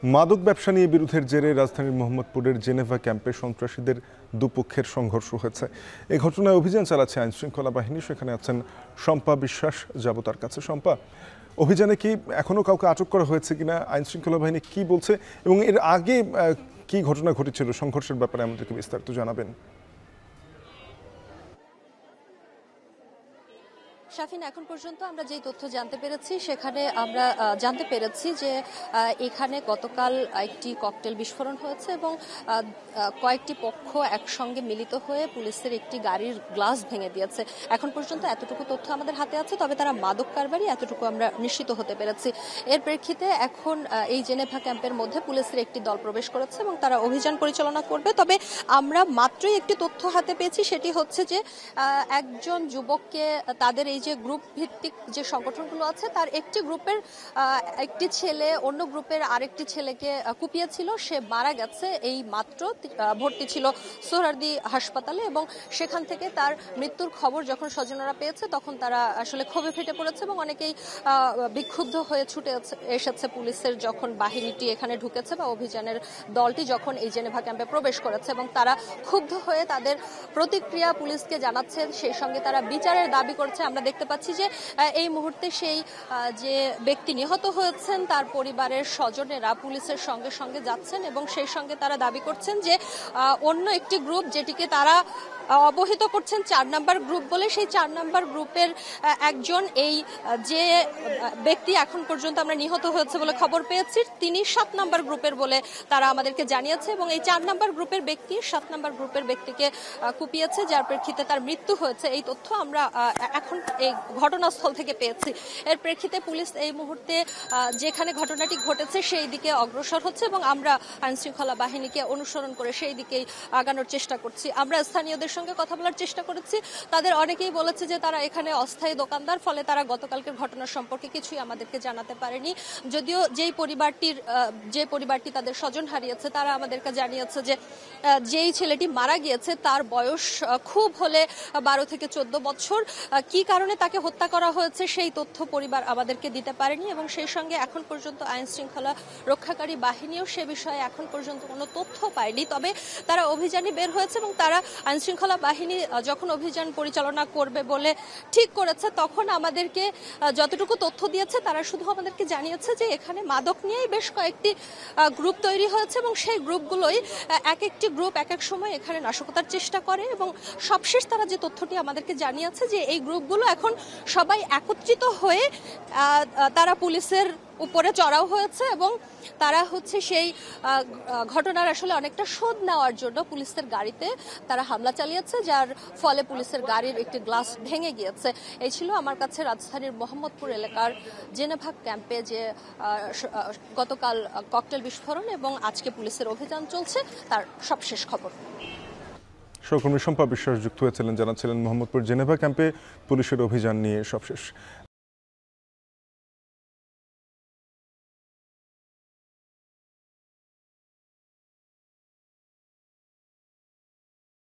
মাদক ব্যবসা নিয়ে বিরোধের জেরে রাজধানীর মোহাম্মদপুরের জেনেভা ক্যাম্পে সন্ত্রাসীদের দুপক্ষের সংঘর্ষ হয়েছে। এই ঘটনায় অভিযান চালাচ্ছে আইনশৃঙ্খলা বাহিনী। সেখানে আছেন শম্পা বিশ্বাস, যাব তার কাছে। শম্পা, অভিযানে কি এখনো কাউকে আটক করা হয়েছে কিনা, আইনশৃঙ্খলা বাহিনী কি বলছে এবং এর আগে কি ঘটনা ঘটেছিল সংঘর্ষের ব্যাপারে আমাদেরকে বিস্তারিত জানাবেন। শাফিন, এখন পর্যন্ত আমরা যে তথ্য জানতে পেরেছি সেখানে আমরা জানতে পেরেছি যে এখানে গতকাল একটি ককটেল বিস্ফোরণ হয়েছে এবং কয়েকটি পক্ষ একসঙ্গে মিলিত হয়ে পুলিশের একটি গাড়ির গ্লাস ভেঙে দিয়েছে। এখন পর্যন্ত এতটুকু তথ্য আমাদের হাতে আছে, তবে তারা মাদক কারবারি, এতটুকু আমরা নিশ্চিত হতে পেরেছি। এর প্রেক্ষিতে এখন এই জেনেভা ক্যাম্পের মধ্যে পুলিশের একটি দল প্রবেশ করেছে এবং তারা অভিযান পরিচালনা করবে। তবে আমরা মাত্রই একটি তথ্য হাতে পেয়েছি, সেটি হচ্ছে যে একজন যুবককে তাদের এই যে গ্রুপ ভিত্তিক যে সংগঠনগুলো আছে তার একটি গ্রুপের একটি ছেলে অন্য গ্রুপের আরেকটি ছেলেকে কুপিয়েছিল, সে মারা গেছে। এই মাত্র ভর্তি ছিল সোহরাওয়ার্দী হাসপাতালে এবং সেখান থেকে তার মৃত্যুর খবর যখন স্বজনরা পেয়েছে তখন তারা আসলে ক্ষোভে ফেটে পড়েছে এবং অনেকেই বিক্ষুব্ধ হয়ে ছুটে এসেছে পুলিশের যখন বাহিনীটি এখানে ঢুকেছে বা অভিযানের দলটি যখন এই জেনেভা ক্যাম্পে প্রবেশ করেছে এবং তারা ক্ষুব্ধ হয়ে তাদের প্রতিক্রিয়া পুলিশকে জানাচ্ছে, সেই সঙ্গে তারা বিচারের দাবি করছে। আমরা দেখতে পাচ্ছি যে এই মুহূর্তে সেই যে ব্যক্তি নিহত হয়েছেন তার পরিবারের স্বজনেরা পুলিশের সঙ্গে সঙ্গে যাচ্ছেন এবং সেই সঙ্গে তারা দাবি করছেন যে অন্য একটি গ্রুপ যেটিকে তারা অবহিত করছেন 4 নাম্বার গ্রুপ বলে, সেই 4 নাম্বার গ্রুপের একজন এই যে ব্যক্তি এখন পর্যন্ত আমরা নিহত হয়েছে বলে খবর পেয়েছি তিনি 7 নাম্বার গ্রুপের বলে তারা আমাদেরকে জানিয়েছে এবং এই 4 নাম্বার গ্রুপের ব্যক্তি 7 নাম্বার গ্রুপের ব্যক্তিকে কুপিয়েছে, যার প্রেক্ষিতে তার মৃত্যু হয়েছে। এই তথ্য আমরা এখন এই ঘটনাস্থল থেকে পেয়েছি। এর প্রেক্ষিতে পুলিশ এই মুহূর্তে যেখানে ঘটনাটি ঘটেছে সেই দিকে অগ্রসর হচ্ছে এবং আমরা আইনশৃঙ্খলা বাহিনীকে অনুসরণ করে সেই দিকেই আগানোর চেষ্টা করছি। আমরা স্থানীয়দের সঙ্গে কথা বলার চেষ্টা করেছি, তাদের অনেকেই বলেছে যে তারা এখানে অস্থায়ী দোকানদার, ফলে তারা গতকালকের ঘটনা সম্পর্কে কিছুই আমাদেরকে জানাতে পারেনি। যদিও যে পরিবারটি তাদের স্বজন হারিয়েছে তারা আমাদেরকে জানিয়েছে যে যেই ছেলেটি মারা গিয়েছে তার বয়স খুব হলে 12 থেকে 14 বছর। কি কারণে তাকে হত্যা করা হয়েছে সেই তথ্য পরিবার আমাদেরকে দিতে পারেনি এবং সেই সঙ্গে এখন পর্যন্ত আইন শৃঙ্খলা রক্ষাকারী বাহিনীও সে বিষয়ে এখন পর্যন্ত কোনো তথ্য পায়নি। তবে তারা অভিযানে বের হয়েছে এবং তারা আইন শৃঙ্খলা বাহিনী যখন অভিযান পরিচালনা করবে বলে ঠিক করেছে তখন আমাদেরকে যতটুকু তথ্য দিয়েছে তারা শুধু আমাদেরকে জানিয়েছে যে এখানে মাদক নিয়েই বেশ কয়েকটি গ্রুপ তৈরি হয়েছে এবং সেই গ্রুপগুলোই এক একটি গ্রুপ এক এক সময় এখানে নাশকতার চেষ্টা করে এবং সবশেষ তারা যে তথ্যটি আমাদেরকে জানিয়েছে যে এই গ্রুপগুলো এখন সবাই একত্রিত হয়ে তারা পুলিশের উপরে চড়াও হয়েছে এবং তারা হচ্ছে সেই ঘটনার আসলে অনেকটা শোধ নেওয়ার জন্য পুলিশের গাড়িতে তারা হামলা চালিয়েছে, যার ফলে পুলিশের গাড়ির একটি গ্লাস ভেঙে গিয়েছে। এই ছিল আমার কাছে রাজধানীর মোহাম্মদপুর এলাকার জেনেভা ক্যাম্পে যে গতকাল ককটেল বিস্ফোরণ এবং আজকে পুলিশের অভিযান চলছে তার সবশেষ খবর। সহকর্মী শম্পা বিশ্বাস যুক্ত হয়েছিলেন, জানাচ্ছিলেন মোহাম্মদপুর জেনেভা ক্যাম্পে পুলিশের অভিযান নিয়ে সবশেষ।